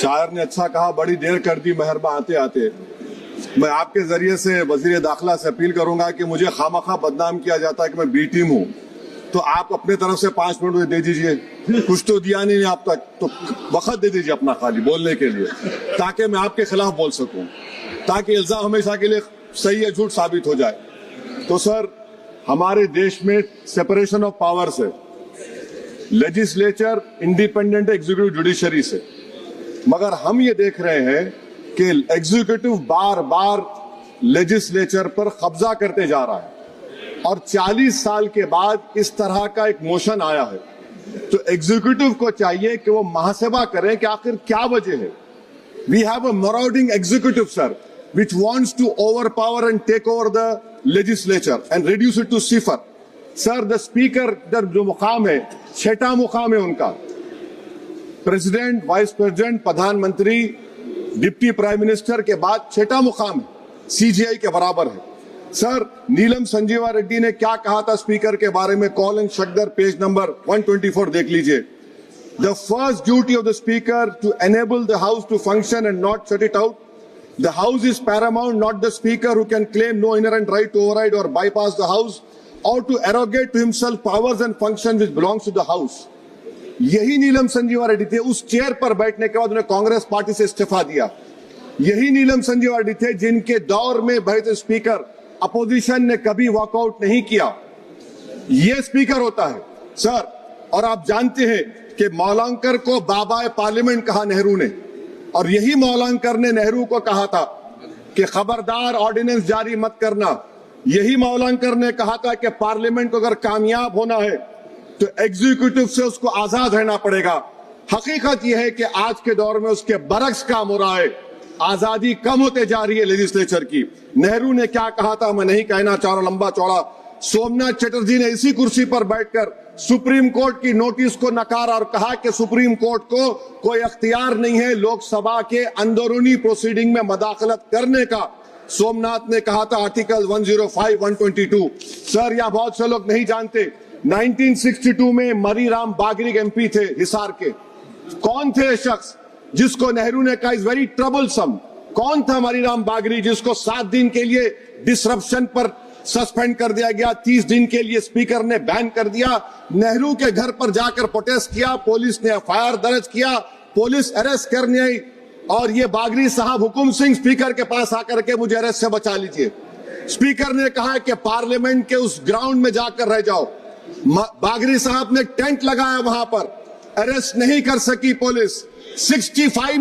शायर ने अच्छा कहा, बड़ी देर कर दी मेहरबा आते आते। मैं आपके जरिए से वजीर दाखिला से अपील करूंगा कि मुझे खामखा बदनाम किया जाता है कि मैं बी टीम हूं, तो आप अपने तरफ से 5 मिनट दे दीजिए। कुछ तो दिया नहीं आप तक, तो वक्त दे दीजिए अपना खाली बोलने के लिए, ताकि मैं आपके खिलाफ बोल सकूं, ताकि इल्जाम हमेशा के लिए सही या झूठ साबित हो जाए। तो सर, हमारे देश में सेपरेशन ऑफ पावर्स है, लेजिस्लेचर इंडिपेंडेंट है एग्जीक्यूटिव जुडिशरी से, मगर हम ये देख रहे हैं कि एग्जीक्यूटिव बार बार लेजिस्लेचर पर कब्जा करते जा रहा है और 40 साल के बाद इस तरह का एक मोशन आया है। तो एग्जीक्यूटिव को चाहिए कि वो मुहासबा करें कि आखिर क्या वजह है। We have a marauding executive sir which wants to overpower and take over the legislature and reduce it to cipher. Sir, the speaker जो मुकाम है, 6ठा मुकाम है उनका, प्रेसिडेंट, वाइस प्रेसिडेंट, प्रधानमंत्री, डिप्टी प्राइम मिनिस्टर के बाद 6ठा मुकाम है, सीजीआई के बराबर है। सर, नीलम संजीवा रेड्डी ने क्या कहा था स्पीकर के बारे में, Kaul and Shakdher page number 124 देख लीजिए। The first duty of the speaker to enable the house to function and not shut it out. The house is paramount, not the speaker who can claim no inherent right to override or bypass the house or to arrogate to himself powers and functions which belongs to the house। यही नीलम संजीवा रेड्डी थे, उस chair पर बैठने के बाद उन्हें Congress party से इस्तीफा दिया। यही नीलम संजीवा रेड्डी थे जिनके दौर में बैठे स्पीकर अपोजिशन ने कभी वॉकआउट नहीं किया। ये स्पीकर होता है सर। और आप जानते हैं कि मौलांकर को बाबा पार्लियामेंट कहा नेहरू ने, और यही मौलांकर ने नेहरू को कहा था कि खबरदार ऑर्डिनेंस जारी मत करना। यही मौलांकर ने कहा था कि पार्लियामेंट को अगर कामयाब होना है तो एग्जीक्यूटिव से उसको आजाद रहना पड़ेगा। हकीकत यह है कि आज के दौर में उसके बरक्स काम हो रहा है, आजादी कम होते जा रही है लेजिस्लेचर की। नेहरू ने क्या कहा था मैं नहीं कहना चाह रहा लंबा चौड़ा। सोमनाथ चटर्जी ने इसी कुर्सी पर बैठकर सुप्रीम कोर्ट की नोटिस को नकारा और कहा कि सुप्रीम कोर्ट को कोई अख्तियार नहीं है लोकसभा के अंदरूनी प्रोसीडिंग में मदाखलत करने का। सोमनाथ ने कहा था आर्टिकल 105, 122। सर, यह बहुत से लोग नहीं जानते, 1962 में मरीराम बागरी एमपी थे हिसार के। कौन थे ये शख्स जिसको नेहरू ने कहा इज वेरी ट्रबलसम? कौन था मरीराम बागरी जिसको 7 दिन के लिए डिसरप्शन पर सस्पेंड कर दिया गया, 30 दिन के लिए स्पीकर ने बैन कर दिया। नेहरू के घर पर जाकर प्रोटेस्ट किया, पुलिस ने एफआईआर दर्ज किया, पुलिस अरेस्ट करने आई और ये बागरी साहब हुकुम सिंह स्पीकर के पास आकर के मुझे अरेस्ट से बचा लीजिए। स्पीकर ने कहा कि पार्लियामेंट के उस ग्राउंड में जाकर रह जाओ। बागरी साहब ने टेंट लगाया वहां पर, अरेस्ट नहीं कर सकी पुलिस। 65